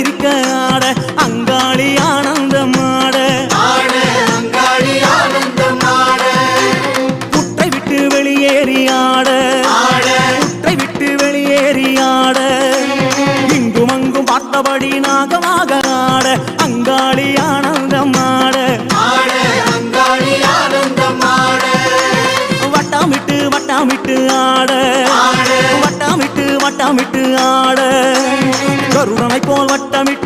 சிரிக்க ஆட அங்காளி ஆனந்தம் ஆட புற்றை விட்டு வெளியேறி ஆட புற்றை விட்டு வெளியேறி ஆட இங்கும் அங்கும் பார்த்தபடி நாகமாக ஆட அங்காளி ஆனந்தம் ஆட வட்டமிட்டு வட்டமிட்டு ஆட வட்டமிட்டு வட்டமிட்டு ஆட கருணனை போல் வட்டமிட்டு